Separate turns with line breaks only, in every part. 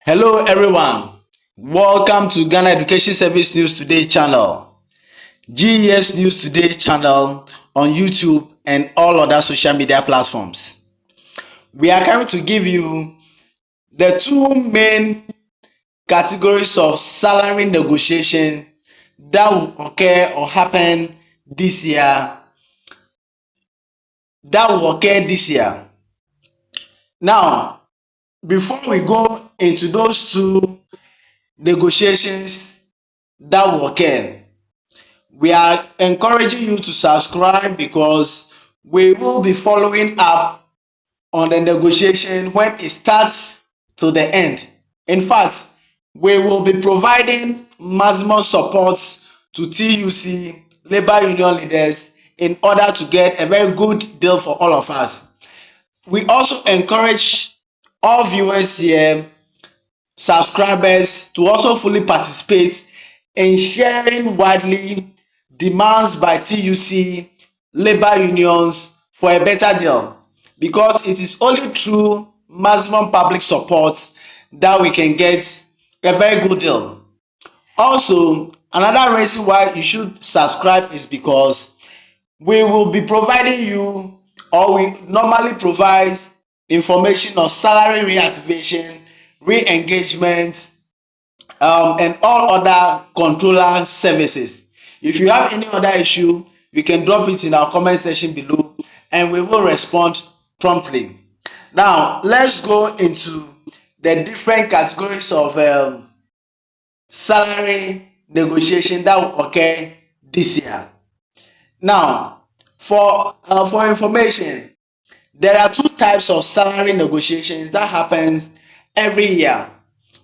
Hello everyone, welcome to Ghana Education Service News Today channel, GES News Today channel on YouTube and all other social media platforms. We are coming to give you the two main categories of salary negotiation that will occur or happen this year. Now, before we go into those two negotiations that will occur, we are encouraging you to subscribe because we will be following up on the negotiation when it starts to the end. In fact, we will be providing maximum support to TUC labor union leaders in order to get a very good deal for all of us. We also encourage all viewers here, subscribers, to also fully participate in sharing widely demands by TUC labor unions for a better deal, because it is only through maximum public support that we can get a very good deal. Also, another reason why you should subscribe is because we will be providing you, or we normally provide information on salary reactivation, re-engagement, and all other controller services. If you have any other issue, you can drop it in our comment section below and we will respond promptly. Now, let's go into the different categories of salary negotiation that will occur this year. Now, for information, there are two types of salary negotiations that happens every year,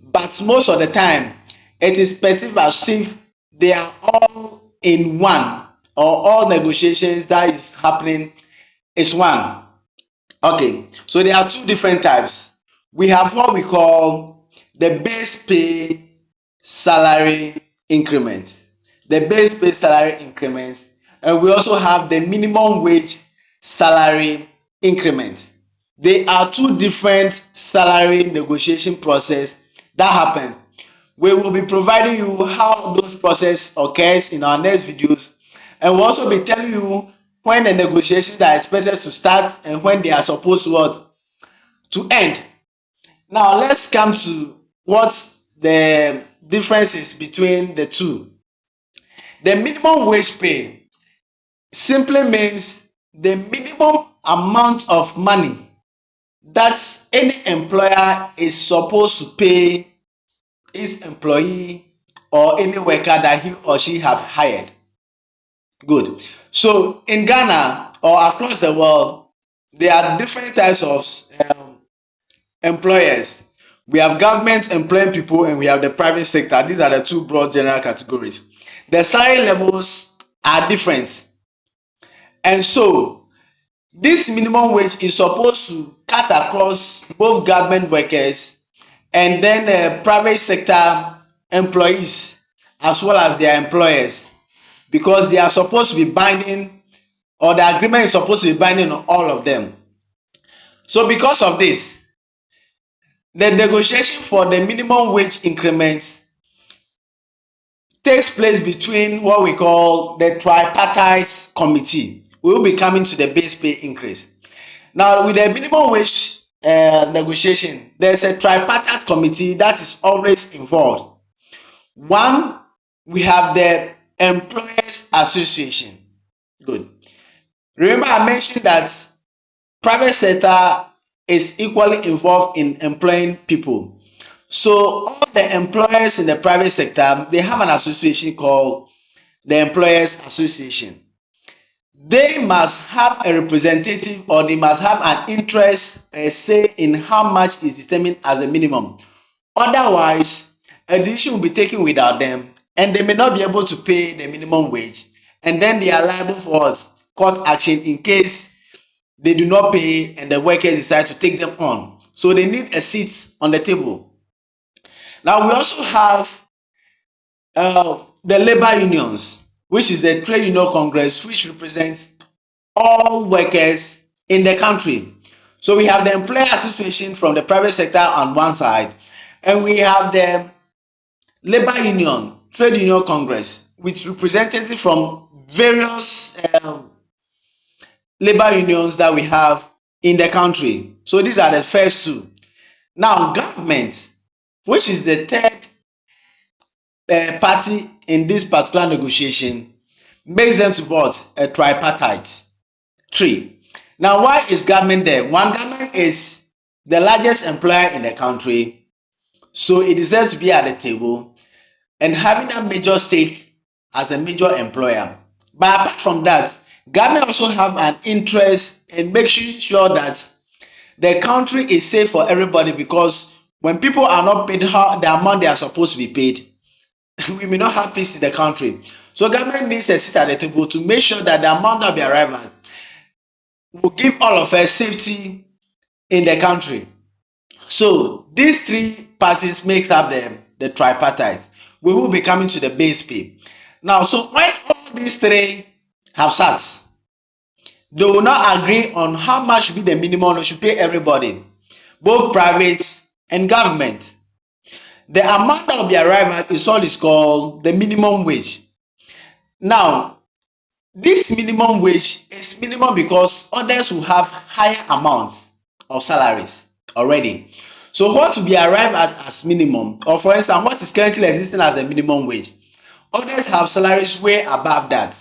but most of the time it is perceived as if they are all in one, or all negotiations that is happening is one. Okay, so there are two different types. We have what we call the base pay salary increment, and we also have the minimum wage salary increment. They are two different salary negotiation process that happen. We will be providing you how those process occurs in our next videos, and we'll also be telling you when the negotiations are expected to start and when they are supposed to end. Now let's come to what the difference is between the two. The minimum wage pay simply means the minimum amount of money that any employer is supposed to pay his employee or any worker that he or she have hired. Good. So in Ghana or across the world, there are different types of employers. We have government employing people and we have the private sector. These are the two broad general categories. The salary levels are different, and so this minimum wage is supposed to cut across both government workers and then private sector employees as well as their employers, because they are supposed to be binding, or the agreement is supposed to be binding on all of them. So because of this, the negotiation for the minimum wage increment takes place between what we call the tripartite committee. We will be coming to the base pay increase. Now, with the minimum wage negotiation, there's a tripartite committee that is always involved. One, we have the Employers Association. Good. Remember, I mentioned that private sector is equally involved in employing people. So all the employers in the private sector, they have an association called the Employers Association. They must have a representative, or they must have an interest, say in how much is determined as a minimum. Otherwise, a decision will be taken without them and they may not be able to pay the minimum wage, and then they are liable for court action in case they do not pay and the workers decide to take them on. So they need a seat on the table. Now we also have the labor unions, which is the trade union congress, which represents all workers in the country. So we have the employer association from the private sector on one side, And we have the Labor Union, Trade Union Congress, with representatives from various labor unions that we have in the country. So these are the first two. Now, government, which is the third party in this particular negotiation, makes them to what? A tripartite. Three. Now, why is government there? One, government is the largest employer in the country, so it deserves to be at the table and having that major state as a major employer. But apart from that, government also have an interest in making sure that the country is safe for everybody, because when people are not paid the amount they are supposed to be paid, we may not have peace in the country. So government needs a seat at the table to make sure that the amount that we arrive at will give all of us safety in the country. So these three parties make up the tripartite. We will be coming to the base pay. Now, so when all these three have sat, they will not agree on how much should be the minimum they should pay everybody, both private and government. The amount that will be arrived at is all is called the minimum wage. Now, this minimum wage is minimum because others will have higher amounts of salaries already. So what will be arrived at as minimum, or for instance, what is currently existing as the minimum wage, others have salaries way above that.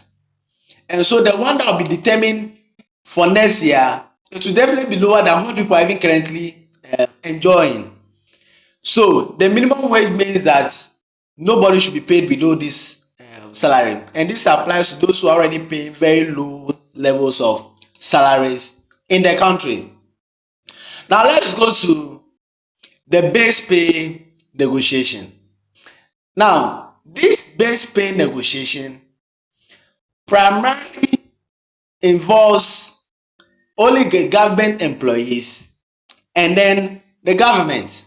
And so the one that will be determined for next year, it will definitely be lower than what people are even currently enjoying. So the minimum wage means that nobody should be paid below this salary, and this applies to those who are already paying very low levels of salaries in the country. Now let's go to the base pay negotiation. Now, this base pay negotiation primarily involves only the government employees and then the government,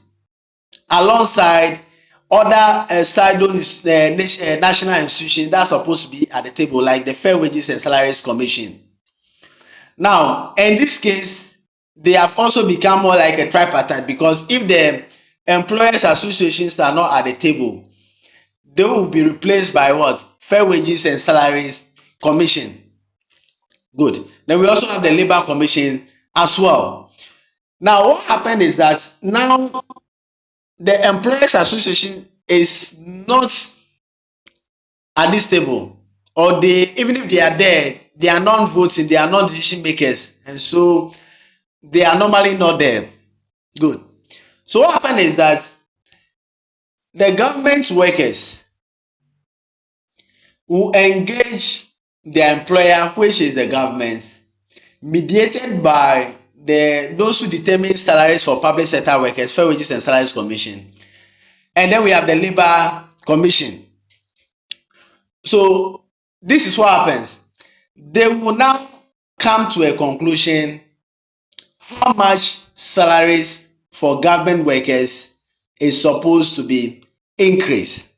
alongside other national institutions that are supposed to be at the table, like the Fair Wages and Salaries Commission. Now, in this case, they have also become more like a tripartite, because if the employers associations are not at the table, they will be replaced by what? Fair Wages and Salaries Commission. Good. Then we also have the Labor Commission as well. Now, what happened is that now the employers association is not at this table, or they, even if they are there, they are non-voting, they are not decision makers, and so they are normally not there. Good. So what happened is that the government workers will engage the employer, which is the government, mediated by those who determine salaries for public sector workers, Fair Wages and Salaries Commission. And then we have the Labor Commission. So this is what happens. They will now come to a conclusion how much salaries for government workers is supposed to be increased.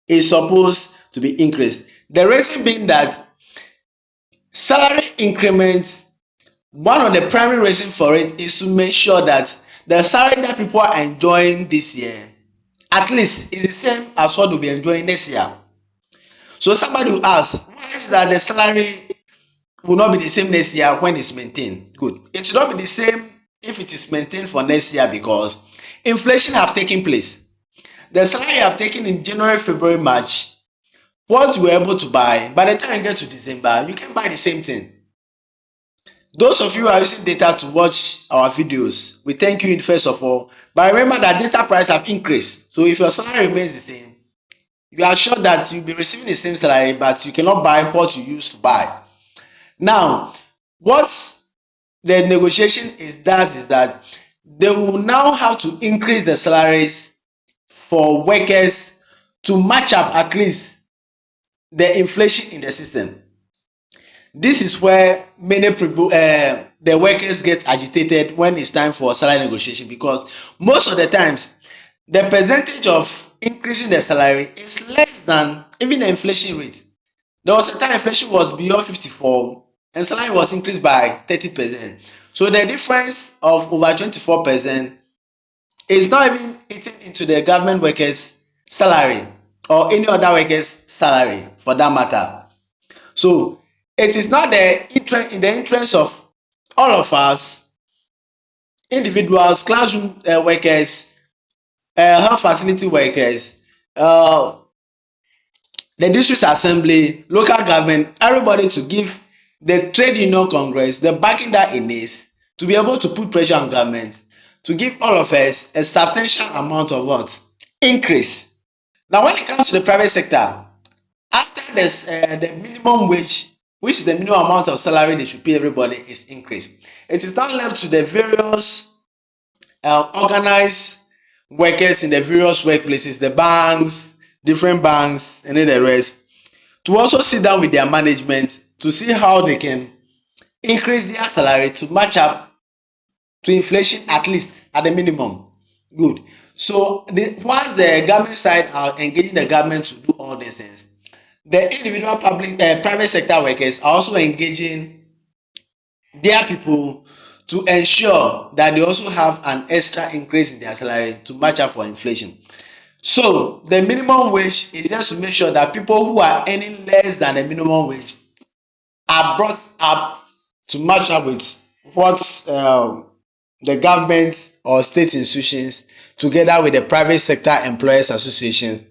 Is supposed to be increased. The reason being that salary increments, one of the primary reasons for it is to make sure that the salary that people are enjoying this year at least is the same as what they'll be enjoying next year. So somebody will ask, why is that the salary will not be the same next year when it's maintained? Good. It will not be the same if it is maintained for next year, because inflation have taken place. The salary you have taken in January, February, March, what you were able to buy, by the time you get to December, you can buy the same thing. Those of you who are using data to watch our videos, we thank you first of all. But remember that data prices have increased. So if your salary remains the same, you are sure that you'll be receiving the same salary, but you cannot buy what you used to buy. Now, what the negotiation does is that they will now have to increase the salaries for workers to match up at least the inflation in the system. This is where many people, the workers get agitated when it's time for salary negotiation, because most of the times the percentage of increasing the salary is less than even the inflation rate. There was a time inflation was beyond 54 and salary was increased by 30%. So the difference of over 24% It's not even eating into the government workers' salary or any other workers' salary for that matter. So it is not in the interest of all of us, individuals, classroom workers, health facility workers, uh, the district assembly, local government, everybody to give the trade union congress the backing that it needs to be able to put pressure on government to give all of us a substantial amount of what? Increase. Now when it comes to the private sector, after this the minimum wage, which is the minimum amount of salary they should pay everybody, is increased, it is now left to the various organized workers in the various workplaces, the banks, different banks, and then the rest, to also sit down with their management to see how they can increase their salary to match up to inflation, at least at the minimum. Good. So once the government side are engaging the government to do all these things, the individual private sector workers are also engaging their people to ensure that they also have an extra increase in their salary to match up for inflation. So the minimum wage is just to make sure that people who are earning less than the minimum wage are brought up to match up with what the government or state institutions together with the private sector employers associations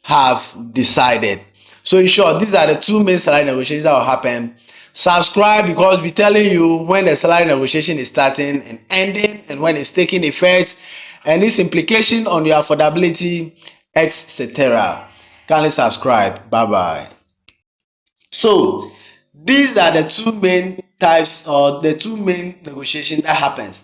have decided. So in short, these are the two main salary negotiations that will happen. Subscribe, because we're telling you when the salary negotiation is starting and ending and when it's taking effect and its implication on your affordability, etc. Kindly subscribe. Bye bye. So these are the two main types or the two main negotiations that happens.